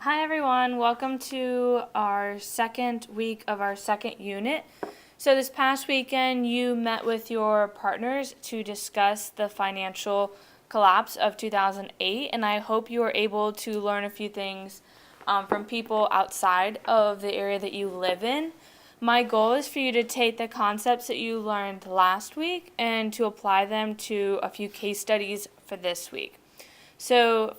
Hi everyone, welcome to our second week of our second unit. So this past weekend you met with your partners to discuss the financial collapse of 2008, and I hope you were able to learn a few things from people outside of the area that you live in. My goal is for you to take the concepts that you learned last week and to apply them to a few case studies for this week. So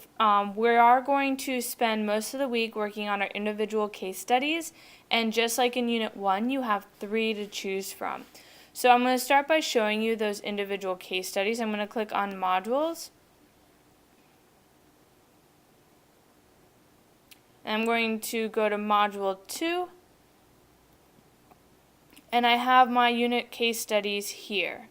we are going to spend most of the week working on our individual case studies, and just like in Unit 1, you have 3 to choose from. So I'm going to start by showing you those individual case studies. I'm going to click on Modules. I'm going to go to Module 2, and I have my unit case studies here.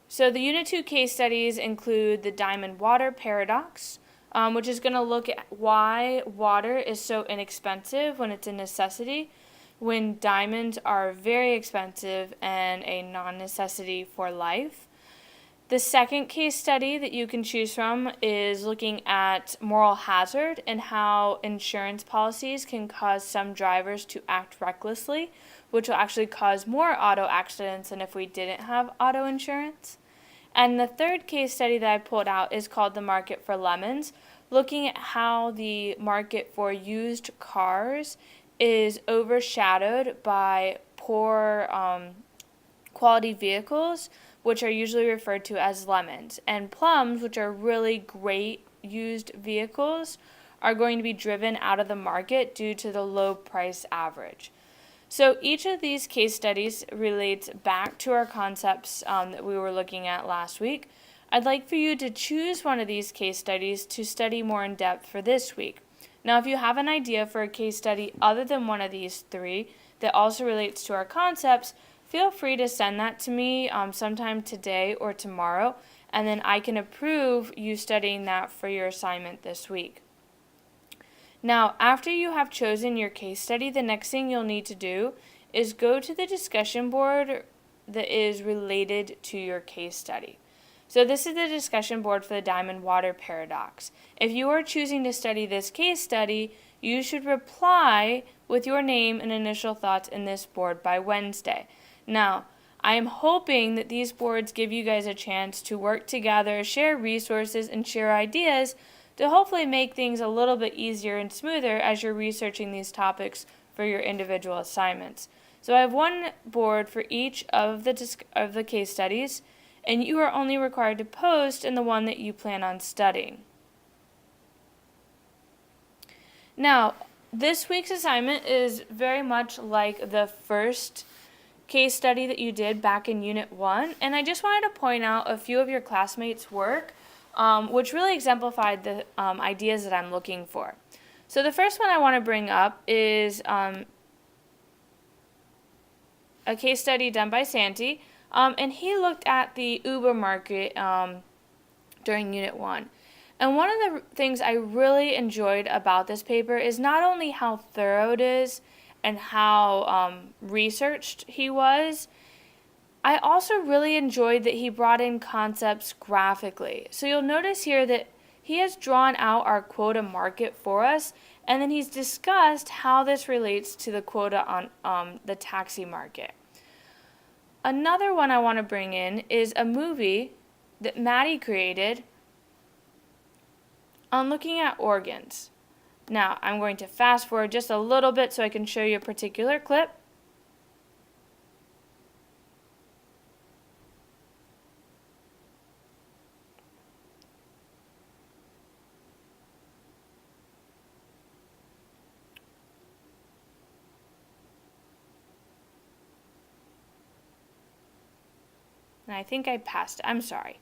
So the Unit 2 case studies include the diamond water paradox, which is going to look at why water is so inexpensive when it's a necessity, when diamonds are very expensive and a non-necessity for life. The second case study that you can choose from is looking at moral hazard and how insurance policies can cause some drivers to act recklessly, which will actually cause more auto accidents than if we didn't have auto insurance. And the third case study that I pulled out is called The Market for Lemons, looking at how the market for used cars is overshadowed by poor quality vehicles, which are usually referred to as lemons. And plums, which are really great used vehicles, are going to be driven out of the market due to the low price average. So each of these case studies relates back to our concepts that we were looking at last week. I'd like for you to choose one of these case studies to study more in depth for this week. Now, if you have an idea for a case study other than one of these 3 that also relates to our concepts, feel free to send that to me sometime today or tomorrow, and then I can approve you studying that for your assignment this week. Now, after you have chosen your case study, the next thing you'll need to do is go to the discussion board that is related to your case study. So this is the discussion board for the diamond water paradox. If you are choosing to study this case study, you should reply with your name and initial thoughts in this board by Wednesday. Now, I am hoping that these boards give you guys a chance to work together, share resources, and share ideas to hopefully make things a little bit easier and smoother as you're researching these topics for your individual assignments. So I have one board for each of the case studies, and you are only required to post in the one that you plan on studying. Now, this week's assignment is very much like the first case study that you did back in Unit 1, and I just wanted to point out a few of your classmates' work which really exemplified the ideas that I'm looking for. So the first one I want to bring up is a case study done by Santi, and he looked at the Uber market during Unit 1. And one of the things I really enjoyed about this paper is not only how thorough it is and how researched he was, I also really enjoyed that he brought in concepts graphically. So you'll notice here that he has drawn out our quota market for us, and then he's discussed how this relates to the quota on the taxi market. Another one I want to bring in is a movie that Maddie created on looking at organs. Now, I'm going to fast forward just a little bit so I can show you a particular clip. And I think I passed it. I'm sorry.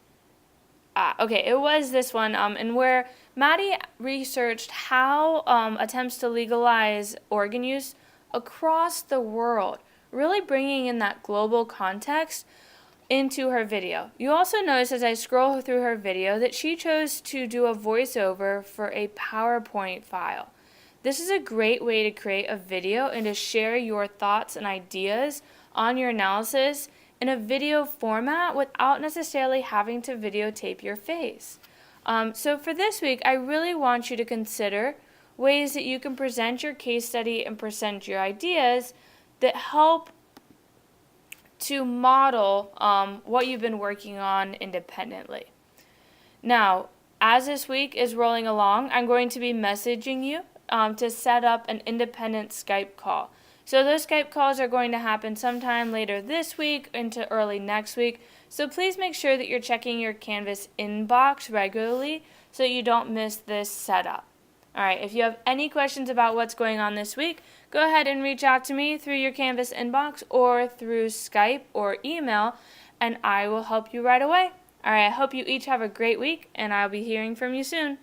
Okay, it was this one, and where Maddie researched how attempts to legalize organ use across the world, really bringing in that global context into her video. You also notice as I scroll through her video that she chose to do a voiceover for a PowerPoint file. This is a great way to create a video and to share your thoughts and ideas on your analysis in a video format without necessarily having to videotape your face. So for this week, I really want you to consider ways that you can present your case study and present your ideas that help to model what you've been working on independently. Now, as this week is rolling along, I'm going to be messaging you to set up an independent Skype call. So those Skype calls are going to happen sometime later this week into early next week. So please make sure that you're checking your Canvas inbox regularly so you don't miss this setup. All right, if you have any questions about what's going on this week, go ahead and reach out to me through your Canvas inbox or through Skype or email, and I will help you right away. All right, I hope you each have a great week, and I'll be hearing from you soon.